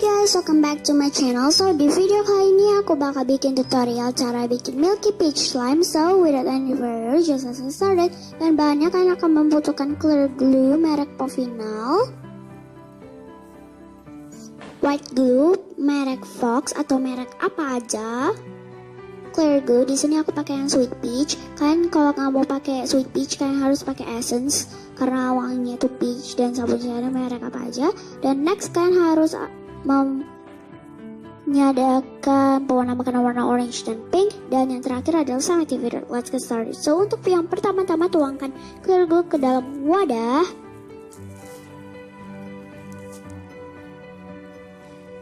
guys, welcome back to my channel. So di video kali ini aku bakal bikin tutorial cara bikin Milky Peach Slime. So without any further ado, just let's get started. Dan bahannya kalian akan membutuhkan clear glue merek Povinal, white glue merek Fox atau merek apa aja, clear glue. Di sini aku pakai yang sweet peach. Kalian kalau nggak mau pakai sweet peach, kalian harus pakai essence karena wanginya itu peach, dan sabun cairnya merek apa aja. Dan next kalian harus menyediakan pewarna makanan warna orange dan pink, dan yang terakhir adalah slime activator. Let's get started. So untuk yang pertama-tama, tuangkan clear glue ke dalam wadah.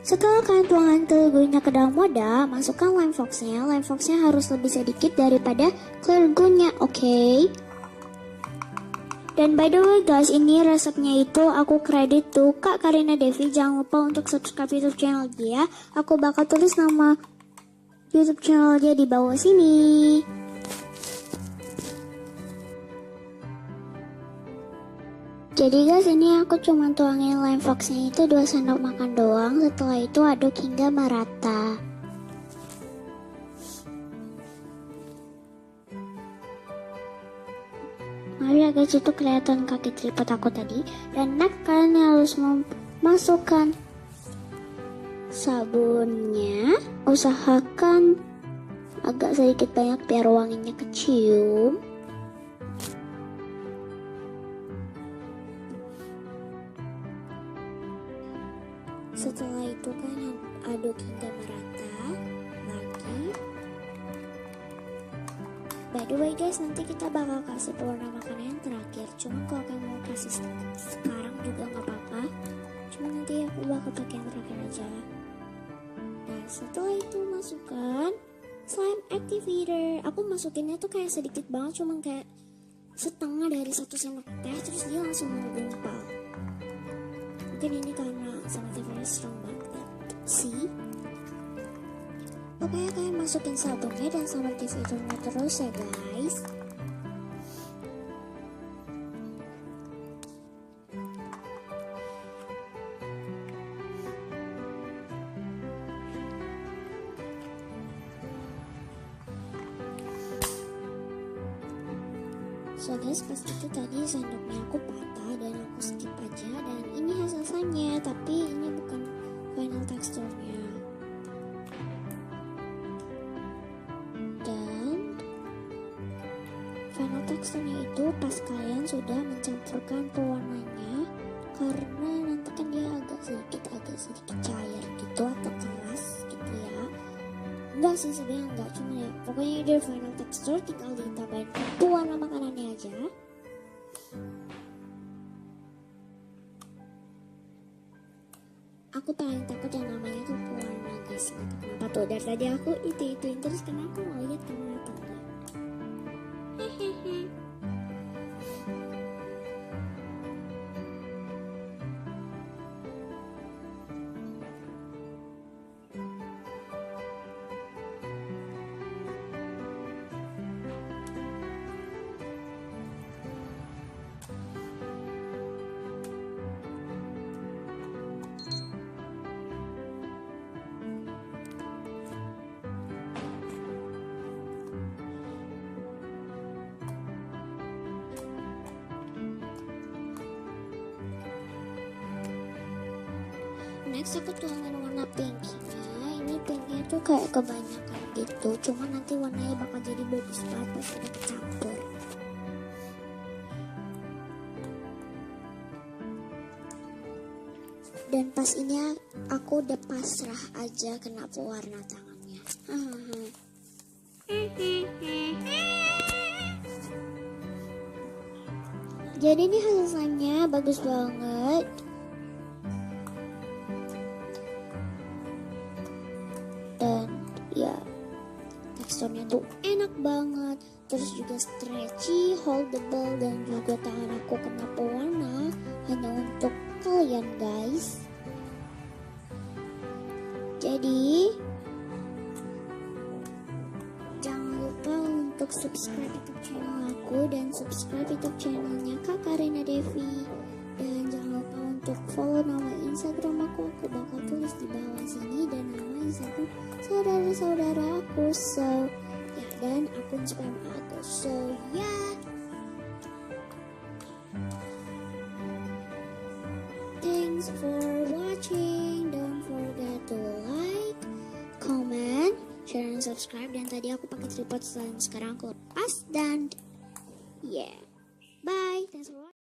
Setelah kalian tuangkan clear glue-nya ke dalam wadah, masukkan lime fox-nya. Lime fox-nya harus lebih sedikit daripada clear glue-nya, oke? Dan by the way guys, ini resepnya itu aku kredit tuh Kak Karina Devi. Jangan lupa untuk subscribe YouTube channel dia. Aku bakal tulis nama YouTube channel dia di bawah sini. Jadi guys, ini aku cuma tuangin lime fox-nya itu 2 sendok makan doang. Setelah itu aduk hingga merata. Mari ya guys, itu kelihatan kaki tripod aku tadi. Dan next kalian harus memasukkan sabunnya. Usahakan agak sedikit banyak biar wanginya kecium. Setelah itu kalian aduk hingga merata lagi. By the way guys, nanti kita bakal kasih pewarna makanan yang terakhir. Cuma kalau kalian mau kasih sekarang juga nggak apa-apa. Cuma nanti aku bakal pakai yang terakhir aja. Nah setelah itu masukkan slime activator. Aku masukinnya tuh kayak sedikit banget, cuma kayak setengah dari 1 sendok teh. Terus dia langsung menggumpal. Mungkin ini karena slime activator strong banget. See? Pokoknya kalian masukin sabunnya dan slime activatornya terus ya guys. So guys, pas itu tadi sendoknya aku patah dan aku skip aja, dan ini hasil slime-nya, tapi ini bukan final teksturnya. Final teksturnya itu pas kalian sudah mencampurkan pewarnanya, karena nanti kan dia agak sedikit cair gitu atau keras gitu ya. Enggak sih sebenarnya, enggak, cuma ya pokoknya dia final tekstur, tinggal ditambahin pewarna makanannya aja. Aku paling takut yang namanya tuh pewarna guys, kenapa tuh dari tadi aku ituin terus, karena aku mau lihat kamu atau enggak. Next aku tuangin warna pinknya. Ini pinknya tuh kayak kebanyakan gitu, cuma nanti warnanya bakal jadi bagus banget pas udah kecampur. Dan pas ini aku udah pasrah aja kena pewarna tangannya. Jadi ini hasil slime-nya bagus banget. Dan ya teksturnya tuh enak banget, terus juga stretchy, holdable, dan juga tangan aku kena pewarna hanya untuk kalian guys. Jadi jangan lupa untuk subscribe YouTube channel aku dan subscribe YouTube channelnya Kak Karina Devi, dan jangan lupa untuk follow nama Instagram aku bakal tulis di bawah. saudara-saudara aku. So ya, dan akun spam aku. So ya, thanks for watching. Don't forget to like, comment, share, and subscribe. Dan tadi aku pakai tripod, sekarang aku lepas dan yeah, bye. Thanks for watching.